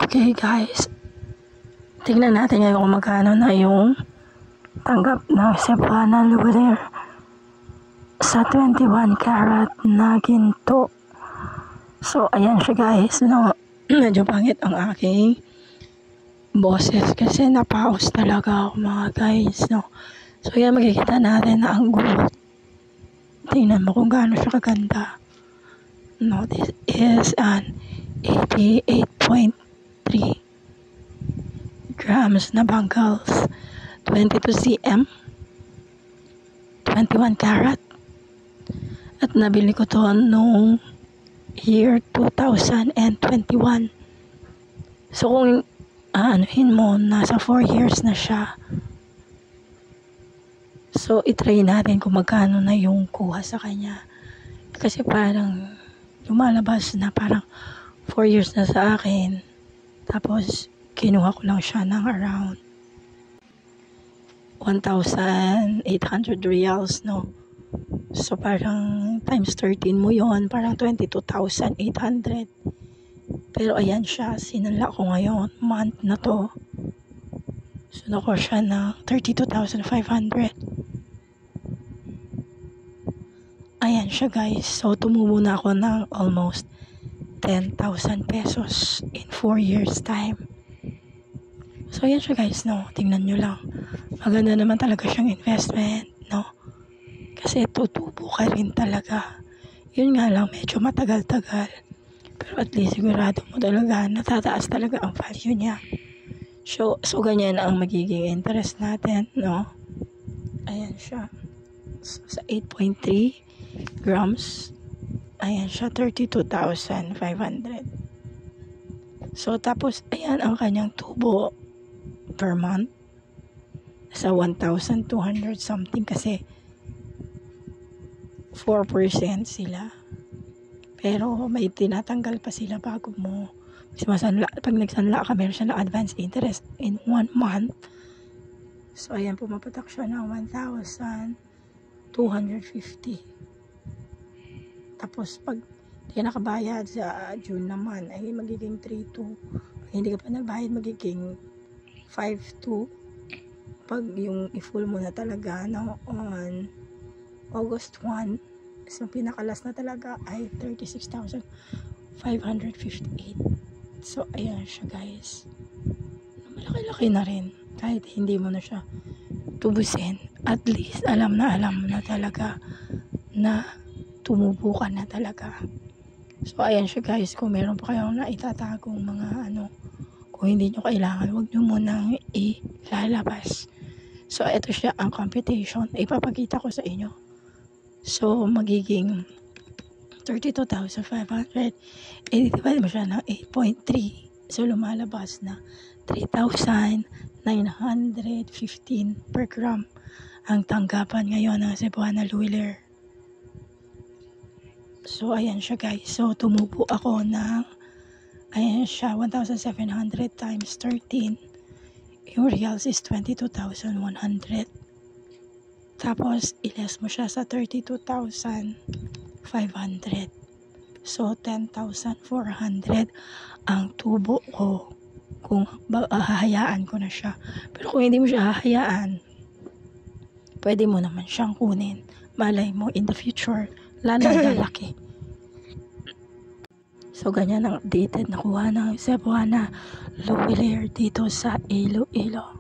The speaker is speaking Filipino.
Okay guys, tingnan natin ngayon kung magkano na yung tanggap ng Cebuana Luwalier sa 21 karat na ginto. So ayan siya guys, no? Medyo pangit ang aking boses kasi napaus talaga ako mga guys, no? So yan, makikita natin na ang gulot. Tingnan mo kung gaano siya kaganda. No, this is an 88.3 grams na bangles, 22 cm, 21 karat. At nabili ko to noong year 2021. So kung anuhin mo, nasa 4 years na siya. So itry natin kung magkano na yung kuha sa kanya. Kasi parang lumalabas na parang 4 years na sa akin. Tapos kinuha ko lang siya ng around 1,800 reals, no? So parang times 13 mo yon, parang 22,800. Pero ayan siya, sinala ko ngayon, month na to. So nakuha siya ng 32,500. Ayan siya guys. So tumubo na ako ng almost 10,000 pesos in 4 years time. So ayan siya guys, no? Tingnan nyo lang. Maganda naman talaga siyang investment, no? Kasi tutubo ka rin talaga. Yun nga lang, medyo matagal-tagal. Pero at least sigurado mo talaga, natataas talaga ang value niya. So ganyan ang magiging interest natin, no? Ayan siya. So, sa 8.3 grams, ayan siya, 32,500. So tapos ayan ang kanyang tubo per month sa 1,200 something kasi 4% sila. Pero may tinatanggal pa sila bago mo masanla. Pag nagsanla ka, meron siya na advance interest in 1 month. So ayan, pumapatak siya ng 1,250. Tapos pag di ka nakabayad sa June naman ay magiging 3,200. Pag hindi ka pa nagbayad, magiging 5,200. Pag yung i-full mo na talaga, no, on August 1, so pinakalas na talaga ay 36,558. So ayan siya guys, malaki-laki na rin. Kahit hindi mo na siya tubusin, at least alam na talaga na tumubo ka na talaga. So ayan siya guys, kung meron pa kayong naitatagong mga kung hindi nyo kailangan, huwag nyo munang ilalabas. So ito siya ang computation, ipapakita ko sa inyo. So magiging 32,500, i-divide mo siya ng 8.3, so lumalabas na 3,915 per gram ang tanggapan ngayon ng Cebuana Luwalier. So ayan siya guys, so tumubo ako ng, ayan siya, 1,700 times 13, yung reals is 22,100. Tapos iles mo siya sa 32,500, so 10,400 ang tubo ko kung hahayaan ko na siya. Pero kung hindi mo siya hahayaan, pwede mo naman siyang kunin. Malay mo in the future lalaki. So ganyan ang updated na kuha ng Cebuana Luwalier dito sa Iloilo.